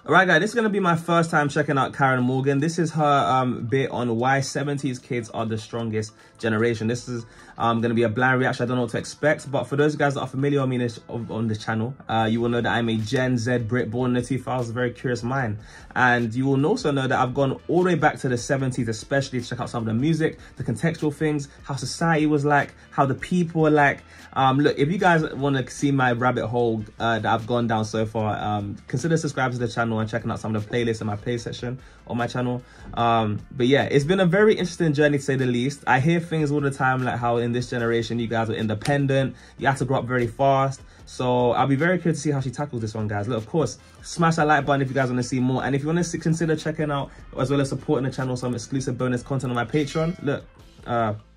Alright guys, this is going to be my first time checking out Karen Morgan. This is her bit on why 70s kids are the strongest generation. This is going to be a blind reaction. I don't know what to expect, but for those guys that are familiar with me on this channel, you will know that I'm a Gen Z Brit born in the 2000s, very curious mind. And you will also know that I've gone all the way back to the 70s, especially to check out some of the music, the contextual things, how society was like, how the people were like. Look, if you guys want to see my rabbit hole that I've gone down so far, consider subscribing to the channel and checking out some of the playlists in my play section on my channel. But yeah, it's been a very interesting journey to say the least. I hear things all the time like how in this generation you guys are independent, you have to grow up very fast. So I'll be very curious to see how she tackles this one, guys. Look, of course, smash that like button if you guys want to see more, and if you want to consider checking out as well as supporting the channel, some exclusive bonus content on my Patreon. Look,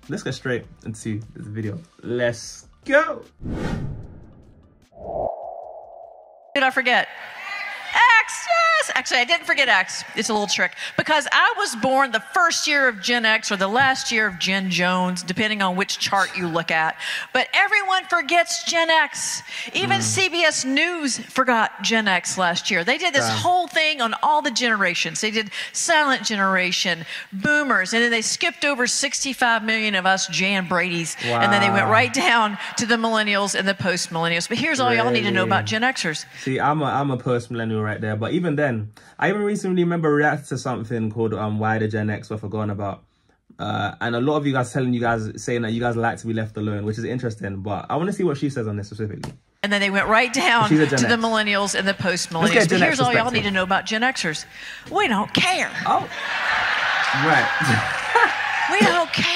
let's get straight into this video. Let's go. Did I forget? X, yes! Actually, I didn't forget X. It's a little trick. Because I was born the first year of Gen X or the last year of Gen Jones, depending on which chart you look at. But everyone forgets Gen X. Even CBS News forgot Gen X last year. They did this whole thing on all the generations. They did silent generation, boomers, and then they skipped over 65 million of us Jan Bradys. Wow. And then they went right down to the millennials and the post-millennials. But here's all y'all need to know about Gen Xers. See, I'm a post-millennial right there. But even then, I even recently remember reacting to something called Why the Gen X Were Forgotten About. And a lot of you guys saying that you guys like to be left alone, which is interesting. But I want to see what she says on this specifically. And then they went right down to the millennials and the post-millennials. But here's all y'all need to know about Gen Xers. We don't care. Oh, right. We don't care.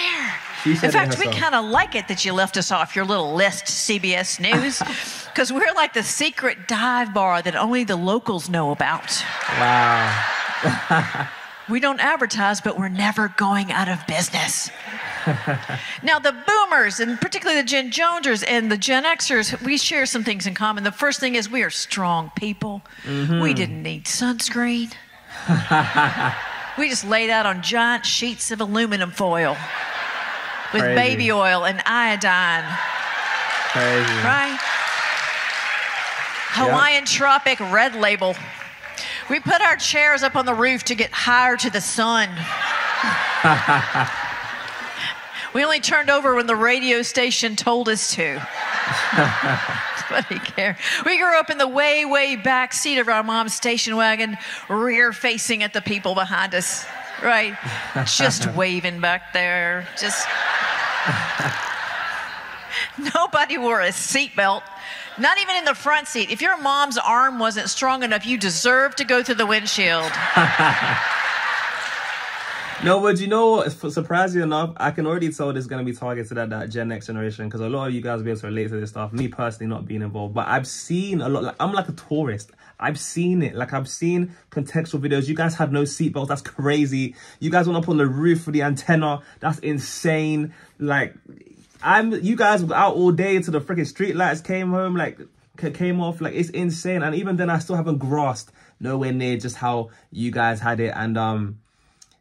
In fact, we kind of like it that you left us off your little list, CBS News, because we're like the secret dive bar that only the locals know about. Wow. We don't advertise, but we're never going out of business. Now, the boomers, and particularly the Gen Jonesers and the Gen Xers, we share some things in common. The first thing is we are strong people. We didn't need sunscreen. We just laid out on giant sheets of aluminum foil with baby oil and iodine. Crazy. Right? Hawaiian Tropic Red Label. We put our chairs up on the roof to get higher to the sun. We only turned over when the radio station told us to. Nobody cared. We grew up in the way, way back seat of our mom's station wagon, rear facing at the people behind us. Right? Just waving back there. Just... Nobody wore a seatbelt. Not even in the front seat. If your mom's arm wasn't strong enough, you deserved to go through the windshield. No, but you know what? Surprisingly enough, I can already tell this is going to be targeted at that Gen X generation because a lot of you guys will be able to relate to this stuff. Me personally not being involved, but I've seen a lot. Like, I'm like a tourist. I've seen it. Like, I've seen contextual videos. You guys had no seatbelts. That's crazy. You guys went up on the roof with the antenna. That's insane. Like, you guys were out all day until the freaking street lights came home. Like, came off. Like, it's insane. And even then, I still haven't grasped nowhere near just how you guys had it. And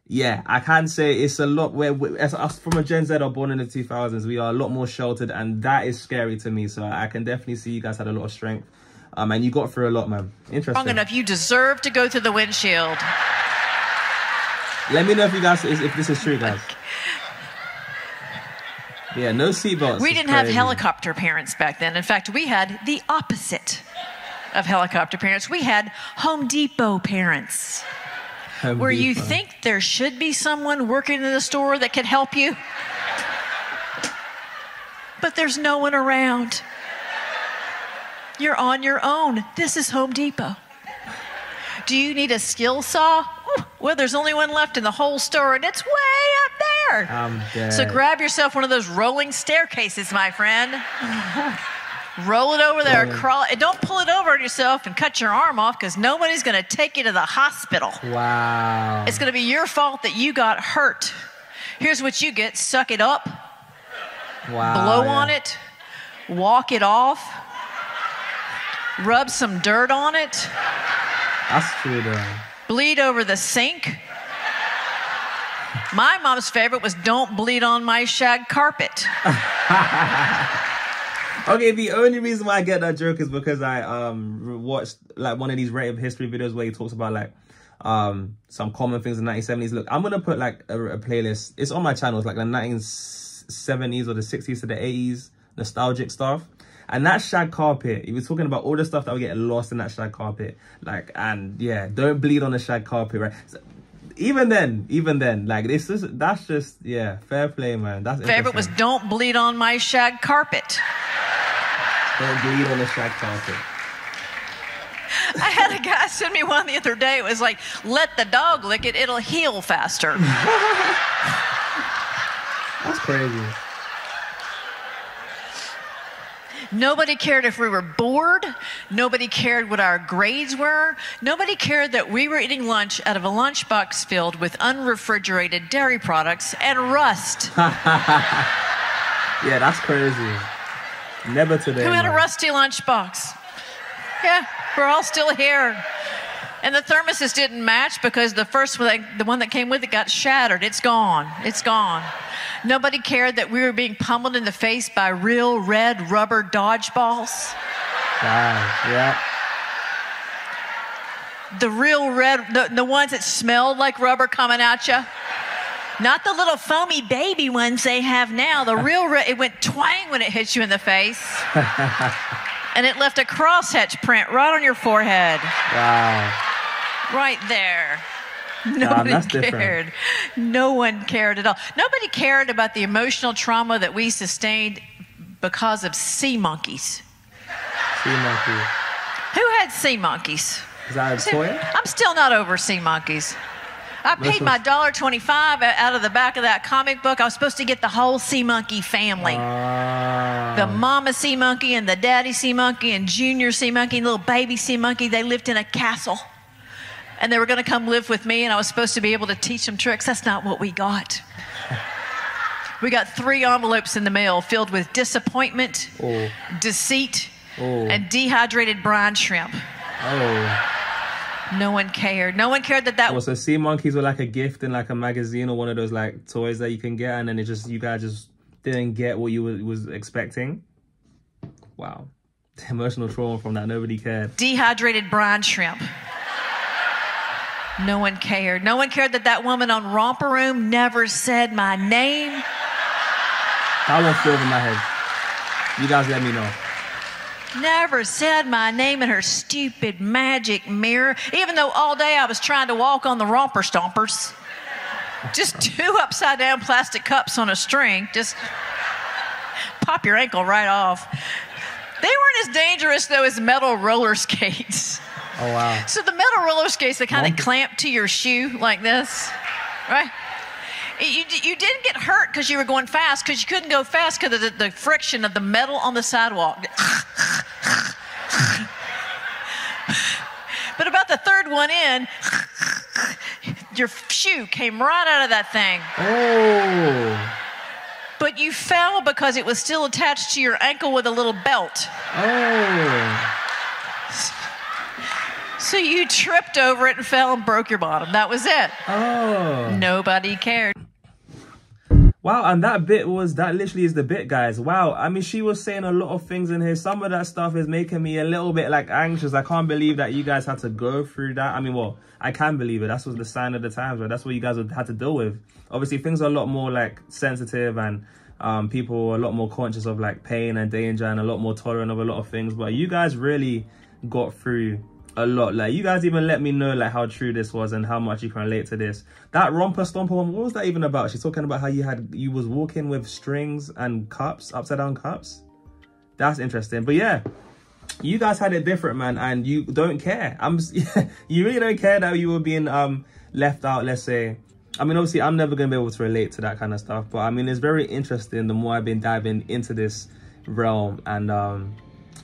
yeah, I can say it's a lot where, as us from a Gen Z or born in the 2000s, we are a lot more sheltered, and that is scary to me. So I can definitely see you guys had a lot of strength, and you got through a lot, man. Interesting. Strong enough, you deserve to go through the windshield. Let me know if you guys, if this is true, guys. Yeah, no seatbelts. We didn't have helicopter parents back then. In fact, we had the opposite of helicopter parents. We had Home Depot parents. Where you think there should be someone working in the store that can help you, but there's no one around. You're on your own. This is Home Depot. Do you need a skill saw? Well, there's only one left in the whole store, and it's way up there. I'm dead. So grab yourself one of those rolling staircases, my friend. Roll it over there, crawl it. Don't pull it over on yourself and cut your arm off, because nobody's going to take you to the hospital. Wow. It's going to be your fault that you got hurt. Here's what you get. Suck it up. Wow. Blow on it. Walk it off. Rub some dirt on it. That's true, though. Bleed over the sink. My mom's favorite was don't bleed on my shag carpet. Okay, the only reason why I get that joke is because I watched like one of these rate of history videos where he talks about like some common things in the 1970s. Look, I'm gonna put like a playlist. It's on my channel. It's like the 1970s or the 60s to the 80s nostalgic stuff. And that shag carpet, he was talking about all the stuff that would get lost in that shag carpet. Like, and yeah, don't bleed on the shag carpet, right? So, even then, like that's just yeah, fair play, man. That's favorite was don't bleed on my shag carpet. Don't bleed on the shag carpet. I had a guy send me one the other day. It was like, let the dog lick it, it'll heal faster. That's crazy. Nobody cared if we were bored. Nobody cared what our grades were. Nobody cared that we were eating lunch out of a lunchbox filled with unrefrigerated dairy products and rust. Yeah, that's crazy. Never today. Who had a rusty lunchbox? Yeah, we're all still here. And the thermoses didn't match because the first one, the one that came with it, got shattered. It's gone. It's gone. Nobody cared that we were being pummeled in the face by real red rubber dodgeballs. Wow, yeah. The real red, the ones that smelled like rubber coming at you. Not the little foamy baby ones they have now. The real red, it went twang when it hit you in the face. And it left a crosshatch print right on your forehead. Wow. Right there. Nobody cared. Different. No one cared at all. Nobody cared about the emotional trauma that we sustained because of sea monkeys. Sea monkeys. Who had sea monkeys? Is that a toy? I'm still not over sea monkeys. I paid my $1.25 out of the back of that comic book. I was supposed to get the whole sea monkey family. The mama sea monkey and the daddy sea monkey and junior sea monkey and little baby sea monkey. They lived in a castle. And they were going to come live with me, and I was supposed to be able to teach them tricks. That's not what we got. We got 3 envelopes in the mail filled with disappointment, deceit, and dehydrated brine shrimp. No one cared. No one cared that so sea monkeys were like a gift in like a magazine or one of those like toys that you can get, and then you guys just didn't get what you was expecting. Wow. The emotional trauma from that. Nobody cared. Dehydrated brine shrimp. No one cared. No one cared that woman on Romper Room never said my name. That one flew over my head. You guys let me know. Never said my name in her stupid magic mirror, even though all day I was trying to walk on the romper stompers. Just 2 upside down plastic cups on a string. Just pop your ankle right off. They weren't as dangerous, though, as metal roller skates. Oh, wow. So the metal roller skates, they kind of clamp to your shoe like this, right? You didn't get hurt because you were going fast, because you couldn't go fast because of the friction of the metal on the sidewalk. But about the 3rd one in, your shoe came right out of that thing. Oh. But you fell because it was still attached to your ankle with a little belt. Oh. So you tripped over it and fell and broke your bottom. That was it. Oh. Nobody cared. Wow, and that literally is the bit, guys. Wow, I mean, she was saying a lot of things in here. Some of that stuff is making me a little bit like anxious. I can't believe that you guys had to go through that. I mean, well, I can believe it. That's what the sign of the times, right? That's what you guys had to deal with. Obviously, things are a lot more like sensitive, and people are a lot more conscious of like pain and danger, and a lot more tolerant of a lot of things. But you guys really got through a lot. Like, you guys even let me know like how true this was and how much you can relate to this. That romper stomper one, what was that even about? She's talking about how you was walking with strings and cups, upside down cups. That's interesting. But yeah, you guys had it different, man, and you don't care. You really don't care that you were being left out, let's say. I mean, obviously, I'm never gonna be able to relate to that kind of stuff, but I mean, it's very interesting the more I've been diving into this realm. And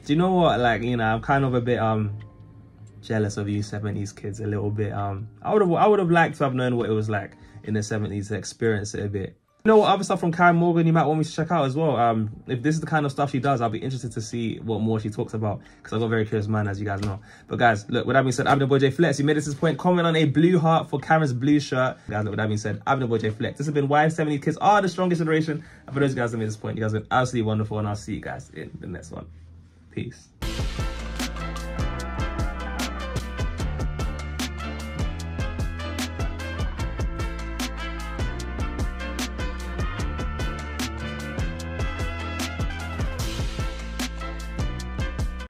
do you know what? Like, you know, I'm kind of a bit jealous of you 70s kids a little bit. I would have liked to have known what it was like in the 70s to experience it a bit. You know what other stuff from Karen Morgan you might want me to check out as well? If this is the kind of stuff she does, I'll be interested to see what more she talks about, because I've got a very curious mind, as you guys know. But guys, look, with that being said, I'm the boy JayFlex. You made it to this point. Comment on a blue heart for Karen's blue shirt. Guys, look, with that being said, I'm the boy JayFlex. This has been why 70 kids are the strongest generation. And for those guys that made this point, you guys have been absolutely wonderful, and I'll see you guys in the next one. Peace.